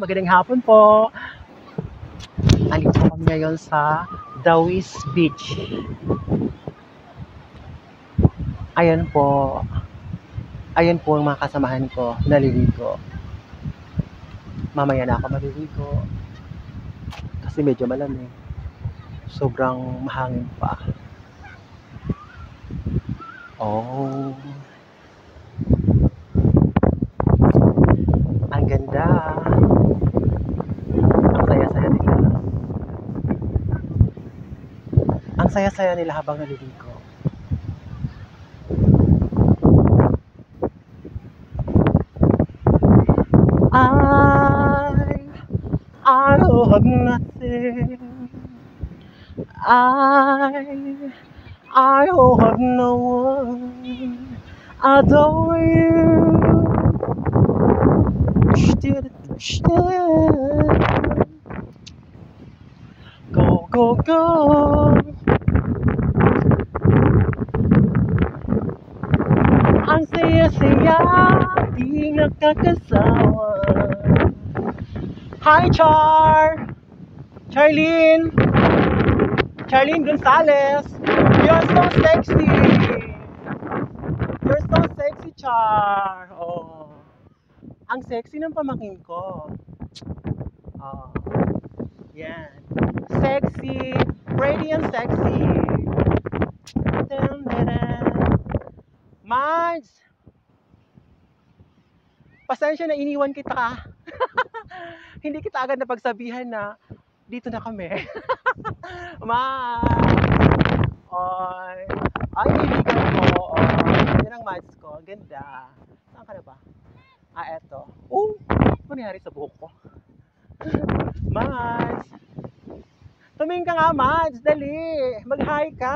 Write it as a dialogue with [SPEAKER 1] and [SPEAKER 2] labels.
[SPEAKER 1] Magandang hapon po. Andito kami ngayon sa Dawis Beach. Ayan po. Ayan po ang mga kasamahan ko. Naliligo. Mamaya na ako maliligo. Kasi medyo malamig. Sobrang mahangin pa. Oh. Ang ganda. Ang saya-saya nila. Ang saya-saya nila habang naliligo. I don't have nothing. I don't have no one. Adore you. Go, go, go. Ang saya-saya, di nakakasawa. Hi, Charlene Gonzalez. You're so sexy. You're so sexy, Char. Oh. Ang sexy ng pamangkin ko. Oh. Yan. Sexy. Pretty and sexy. Mads! Pasensya na iniwan kita. Hindi kita agad napagsabihan na dito na kami. Mads! Oy! Ay, kaibigan ko. Yan ang Mads ko. Ganda. Saan ka na ba? Eto. Ano nangyari sa buhok ko? Mads! Tumingin ka nga, Mads! Dali! Mag-hi ka!